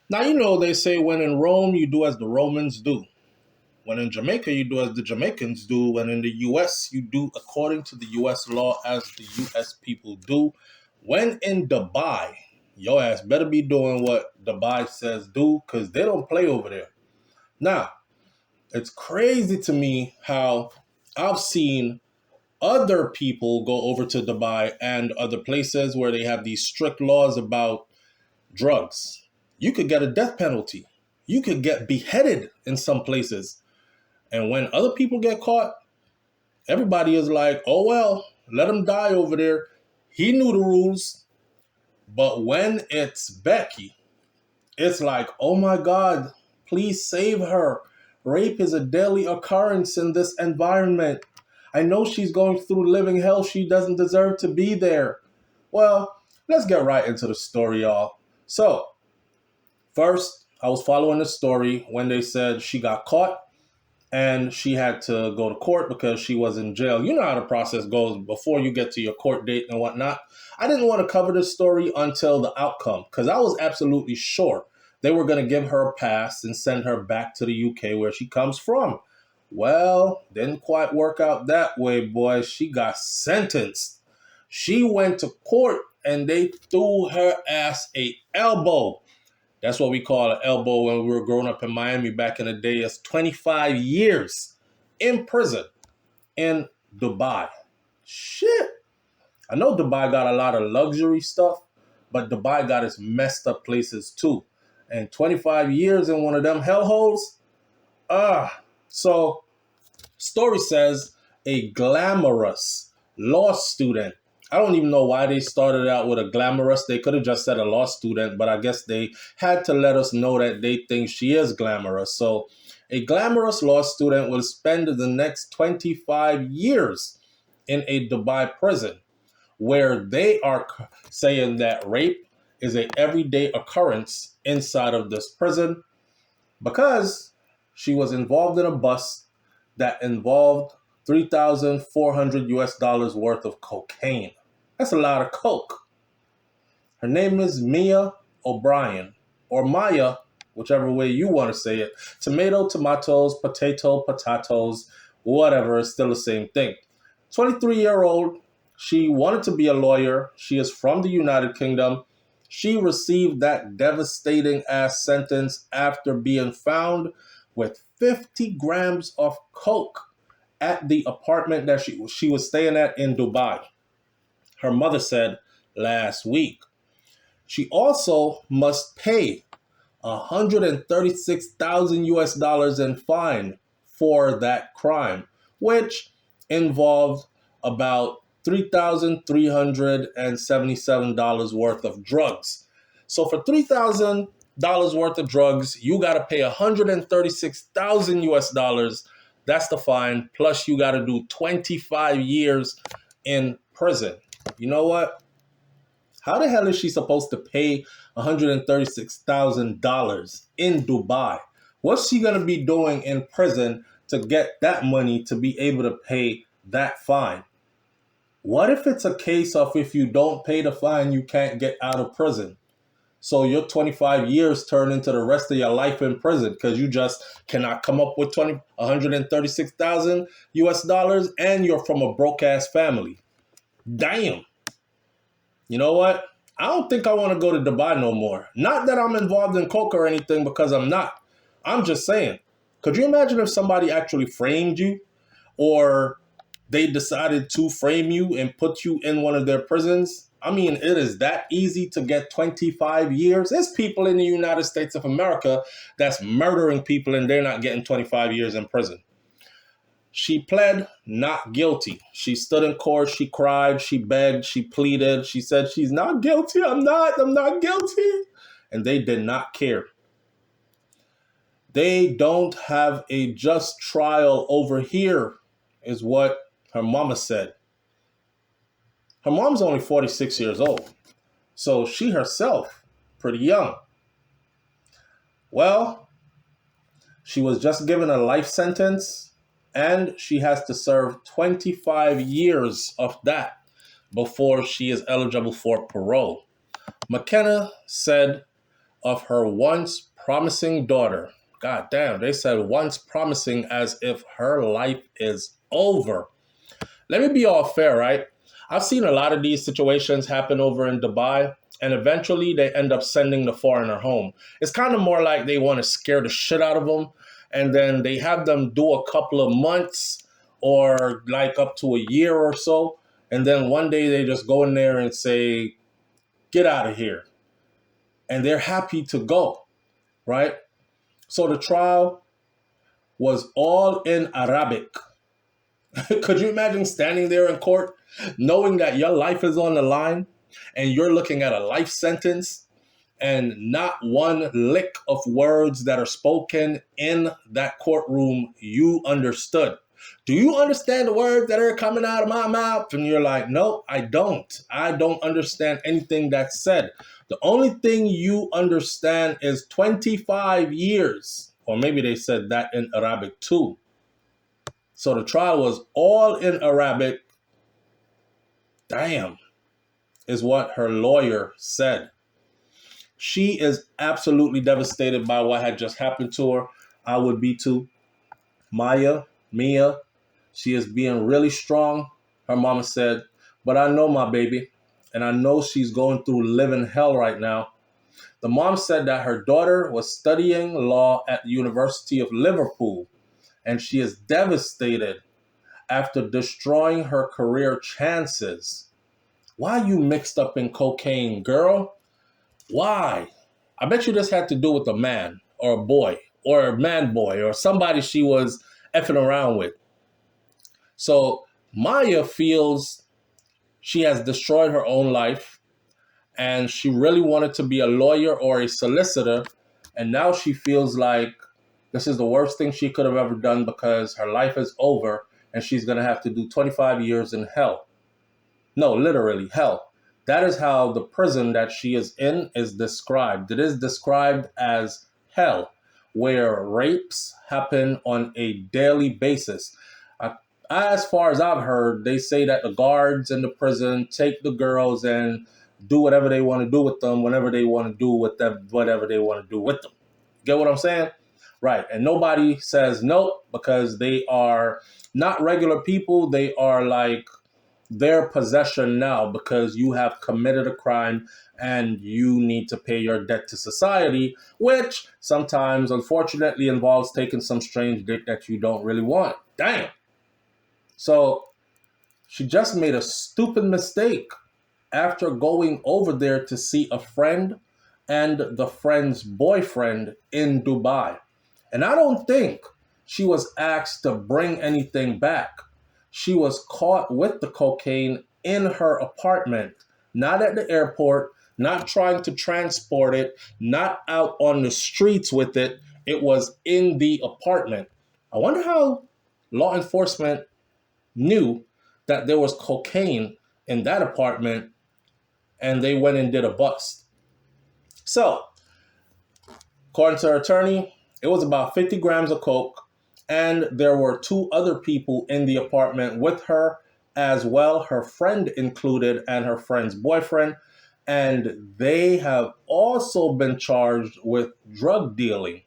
Now, they say when in Rome, you do as the Romans do. When in Jamaica, you do as the Jamaicans do. When in the U.S., you do according to the U.S. law as the U.S. people do. When in Dubai, your ass better be doing what Dubai says do, because they don't play over there. Now, it's crazy to me how I've seen other people go over to Dubai and other places where they have these strict laws about drugs. You could get a death penalty. You could get beheaded in some places. And when other people get caught, everybody is like, oh, well, let him die over there. He knew the rules. But when it's Becky, it's like, oh my God, please save her. Rape is a daily occurrence in this environment. I know she's going through living hell. She doesn't deserve to be there. Well, let's get right into the story, y'all. So, first, I was following the story when they said she got caught and she had to go to court because she was in jail. You know how the process goes before you get to your court date and whatnot. I didn't want to cover this story until the outcome because I was absolutely sure they were going to give her a pass and send her back to the UK where she comes from. Well, didn't quite work out that way, boy. She got sentenced. She went to court and they threw her ass a elbow. That's what we call an elbow when we were growing up in Miami back in the day. It's 25 years in prison in Dubai. Shit. I know Dubai got a lot of luxury stuff, but Dubai got its messed up places too. And 25 years in one of them hellholes? So, story says a glamorous law student. I don't even know why they started out with a glamorous. They could have just said a law student, but I guess they had to let us know that they think she is glamorous. So a glamorous law student will spend the next 25 years in a Dubai prison where they are saying that rape is a everyday occurrence inside of this prison because she was involved in a bust that involved 3,400 US dollars worth of cocaine. That's a lot of coke. Her name is Mia O'Brien, or Maya, whichever way you want to say it. Tomato, tomatoes, potato, potatoes, whatever, it's still the same thing. 23-year-old, she wanted to be a lawyer. She is from the United Kingdom. She received that devastating ass sentence after being found with 50 grams of coke at the apartment that she was staying at in Dubai. Her mother said last week. She also must pay 136,000 US dollars in fine for that crime, which involved about $3,377 worth of drugs. So for $3,000 worth of drugs, you got to pay 136,000 US dollars. That's the fine. Plus, you got to do 25 years in prison. You know what? How the hell is she supposed to pay $136,000 in Dubai? What's she going to be doing in prison to get that money to be able to pay that fine? What if it's a case of if you don't pay the fine, you can't get out of prison? So your 25 years turn into the rest of your life in prison because you just cannot come up with 136,000 US dollars and you're from a broke ass family. Damn. You know what? I don't think I want to go to Dubai no more. Not that I'm involved in coke or anything, because I'm not. I'm just saying, could you imagine if somebody actually framed you or they decided to frame you and put you in one of their prisons? I mean, it is that easy to get 25 years. There's people in the United States of America that's murdering people and they're not getting 25 years in prison. She pled not guilty. She stood in court. She cried. She begged. She pleaded. She said, she's not guilty. I'm not guilty. And they did not care. They don't have a just trial over here, is what her mama said. Her mom's only 46 years old. So she herself, pretty young. Well, she was just given a life sentence. And she has to serve 25 years of that before she is eligible for parole. McKenna said of her once promising daughter. God damn, they said once promising as if her life is over. Let me be all fair, right? I've seen a lot of these situations happen over in Dubai, and eventually they end up sending the foreigner home. It's kind of more like they want to scare the shit out of them, and then they have them do a couple of months or like up to a year or so, and then one day they just go in there and say, get out of here. And they're happy to go, right? So the trial was all in Arabic. Could you imagine standing there in court knowing that your life is on the line and you're looking at a life sentence and not one lick of words that are spoken in that courtroom you understood? Do you understand the words that are coming out of my mouth? And you're like, no, I don't. I don't understand anything that's said. The only thing you understand is 25 years. Or maybe they said that in Arabic too. So the trial was all in Arabic. Damn, is what her lawyer said. She is absolutely devastated by what had just happened to her. I would be too. Mia, she is being really strong. Her mama said, but I know my baby, and I know she's going through living hell right now. The mom said that her daughter was studying law at the University of Liverpool, and she is devastated after destroying her career chances. Why you mixed up in cocaine, girl? Why? I bet you this had to do with a man or a boy or a man boy or somebody she was effing around with. So Maya feels she has destroyed her own life and she really wanted to be a lawyer or a solicitor. And now she feels like this is the worst thing she could have ever done because her life is over and she's going to have to do 25 years in hell. No, literally, hell. That is how the prison that she is in is described. It is described as hell, where rapes happen on a daily basis. As far as I've heard, they say that the guards in the prison take the girls and do whatever they want to do with them, whenever they want to do with them, whatever they want to do with them. Get what I'm saying? Right. And nobody says no because they are not regular people. They are like their possession now because you have committed a crime and you need to pay your debt to society, which sometimes, unfortunately, involves taking some strange dick that you don't really want. Damn. So she just made a stupid mistake after going over there to see a friend and the friend's boyfriend in Dubai. And I don't think she was asked to bring anything back. She was caught with the cocaine in her apartment, not at the airport, not trying to transport it, not out on the streets with it. It was in the apartment. I wonder how law enforcement knew that there was cocaine in that apartment and they went and did a bust. So, according to her attorney, it was about 50 grams of coke, and there were two other people in the apartment with her as well, her friend included and her friend's boyfriend, and they have also been charged with drug dealing.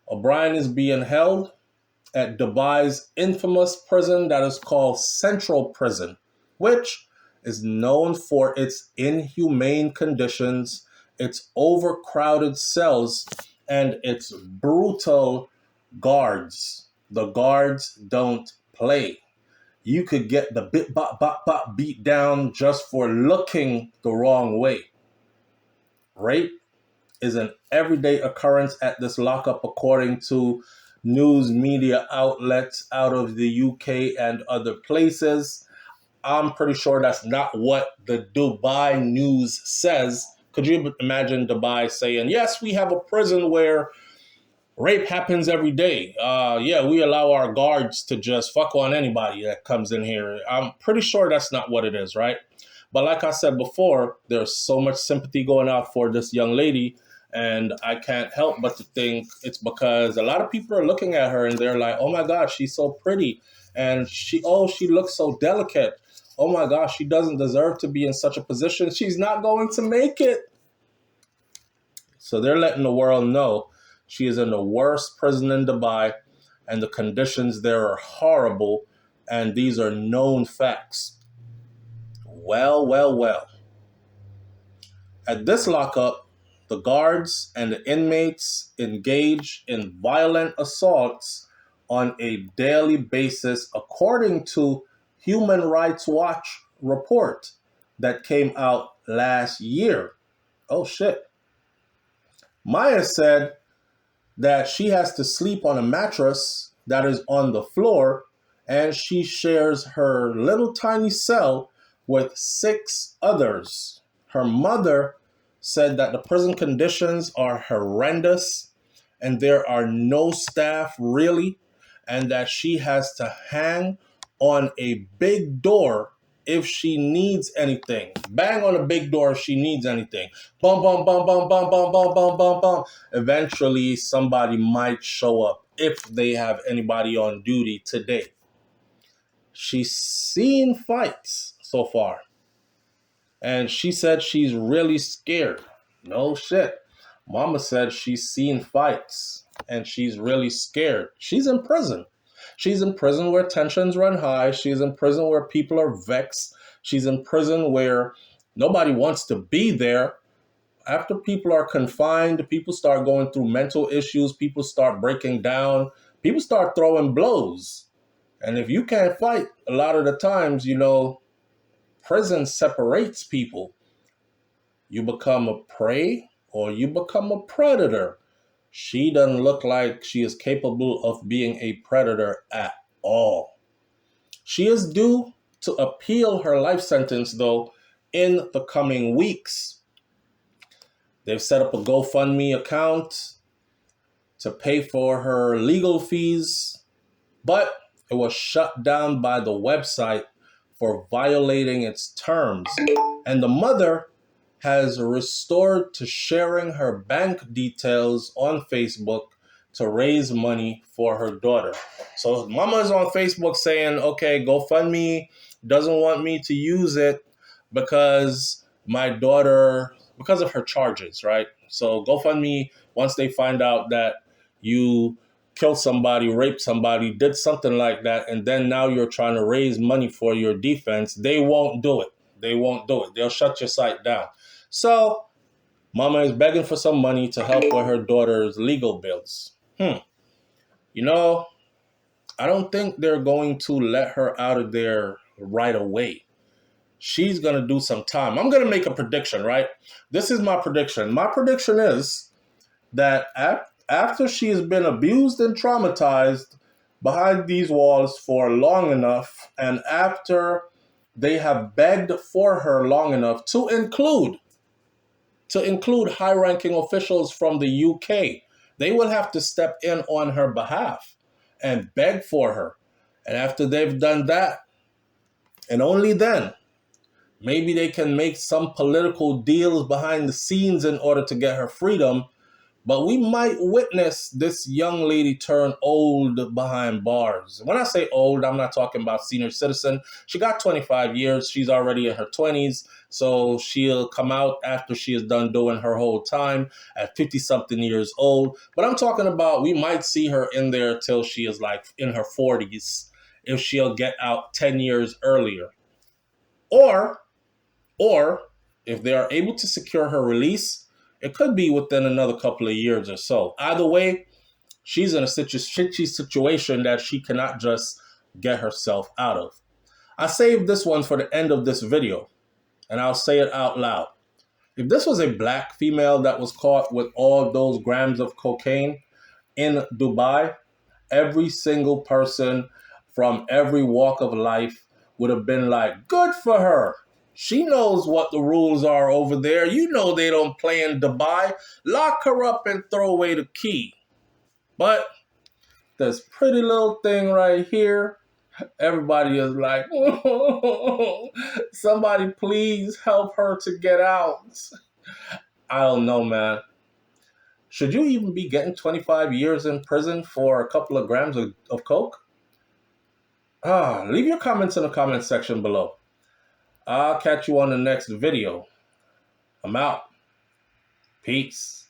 O'Brien is being held at Dubai's infamous prison that is called Central Prison, which is known for its inhumane conditions, its overcrowded cells, and its brutal guards. The guards don't play. You could get the bit bop bop bop beat down just for looking the wrong way. Rape is an everyday occurrence at this lockup, according to news media outlets out of the UK and other places. I'm pretty sure that's not what the Dubai news says. Could you imagine Dubai saying, yes, we have a prison where rape happens every day. Yeah, we allow our guards to just fuck on anybody that comes in here. I'm pretty sure that's not what it is, right? But like I said before, there's so much sympathy going out for this young lady. And I can't help but to think it's because a lot of people are looking at her and they're like, oh my gosh, she's so pretty. And she looks so delicate. Oh my gosh, she doesn't deserve to be in such a position. She's not going to make it. So they're letting the world know she is in the worst prison in Dubai, and the conditions there are horrible, and these are known facts. Well, well, well. At this lockup, the guards and the inmates engage in violent assaults on a daily basis, according to Human Rights Watch report that came out last year. Oh, shit. Maya said that she has to sleep on a mattress that is on the floor, and she shares her little tiny cell with 6 others. Her mother said that the prison conditions are horrendous and there are no staff really, and that she has to hang on a big door if she needs anything. Bang on a big door if she needs anything. Bum, bum, bum, bum, bum, bum, bum, bum, bum, bum. Eventually, somebody might show up if they have anybody on duty today. She's seen fights so far. And she said she's really scared. No shit. Mama said she's seen fights and she's really scared. She's in prison. She's in prison where tensions run high. She's in prison where people are vexed. She's in prison where nobody wants to be there. After people are confined, people start going through mental issues. People start breaking down. People start throwing blows. And if you can't fight, a lot of the times, prison separates people. You become a prey or you become a predator. She doesn't look like she is capable of being a predator at all. She is due to appeal her life sentence, though, in the coming weeks. They've set up a GoFundMe account to pay for her legal fees, but it was shut down by the website for violating its terms. And the mother has restored to sharing her bank details on Facebook to raise money for her daughter. So mama is on Facebook saying, okay, GoFundMe doesn't want me to use it because my daughter, because of her charges, right? So GoFundMe, once they find out that you killed somebody, raped somebody, did something like that, and then now you're trying to raise money for your defense, they won't do it. They won't do it. They'll shut your site down. So mama is begging for some money to help with her daughter's legal bills. I don't think they're going to let her out of there right away. She's going to do some time. I'm going to make a prediction, right? This is my prediction. My prediction is that after she has been abused and traumatized behind these walls for long enough, and after they have begged for her long enough to include high-ranking officials from the UK, they will have to step in on her behalf and beg for her. And after they've done that, and only then, maybe they can make some political deals behind the scenes in order to get her freedom. But we might witness this young lady turn old behind bars. When I say old, I'm not talking about senior citizen. She got 25 years. She's already in her 20s. So she'll come out after she is done doing her whole time at 50-something years old. But I'm talking about we might see her in there till she is like in her 40s if she'll get out 10 years earlier. Or if they are able to secure her release, it could be within another couple of years or so. Either way, she's in a shitty situation that she cannot just get herself out of. I saved this one for the end of this video, and I'll say it out loud. If this was a black female that was caught with all those grams of cocaine in Dubai, every single person from every walk of life would have been like, good for her. She knows what the rules are over there. You know they don't play in Dubai. Lock her up and throw away the key. But this pretty little thing right here, everybody is like, oh, somebody please help her to get out. I don't know, man. Should you even be getting 25 years in prison for a couple of grams of coke? Leave your comments in the comment section below. I'll catch you on the next video. I'm out. Peace.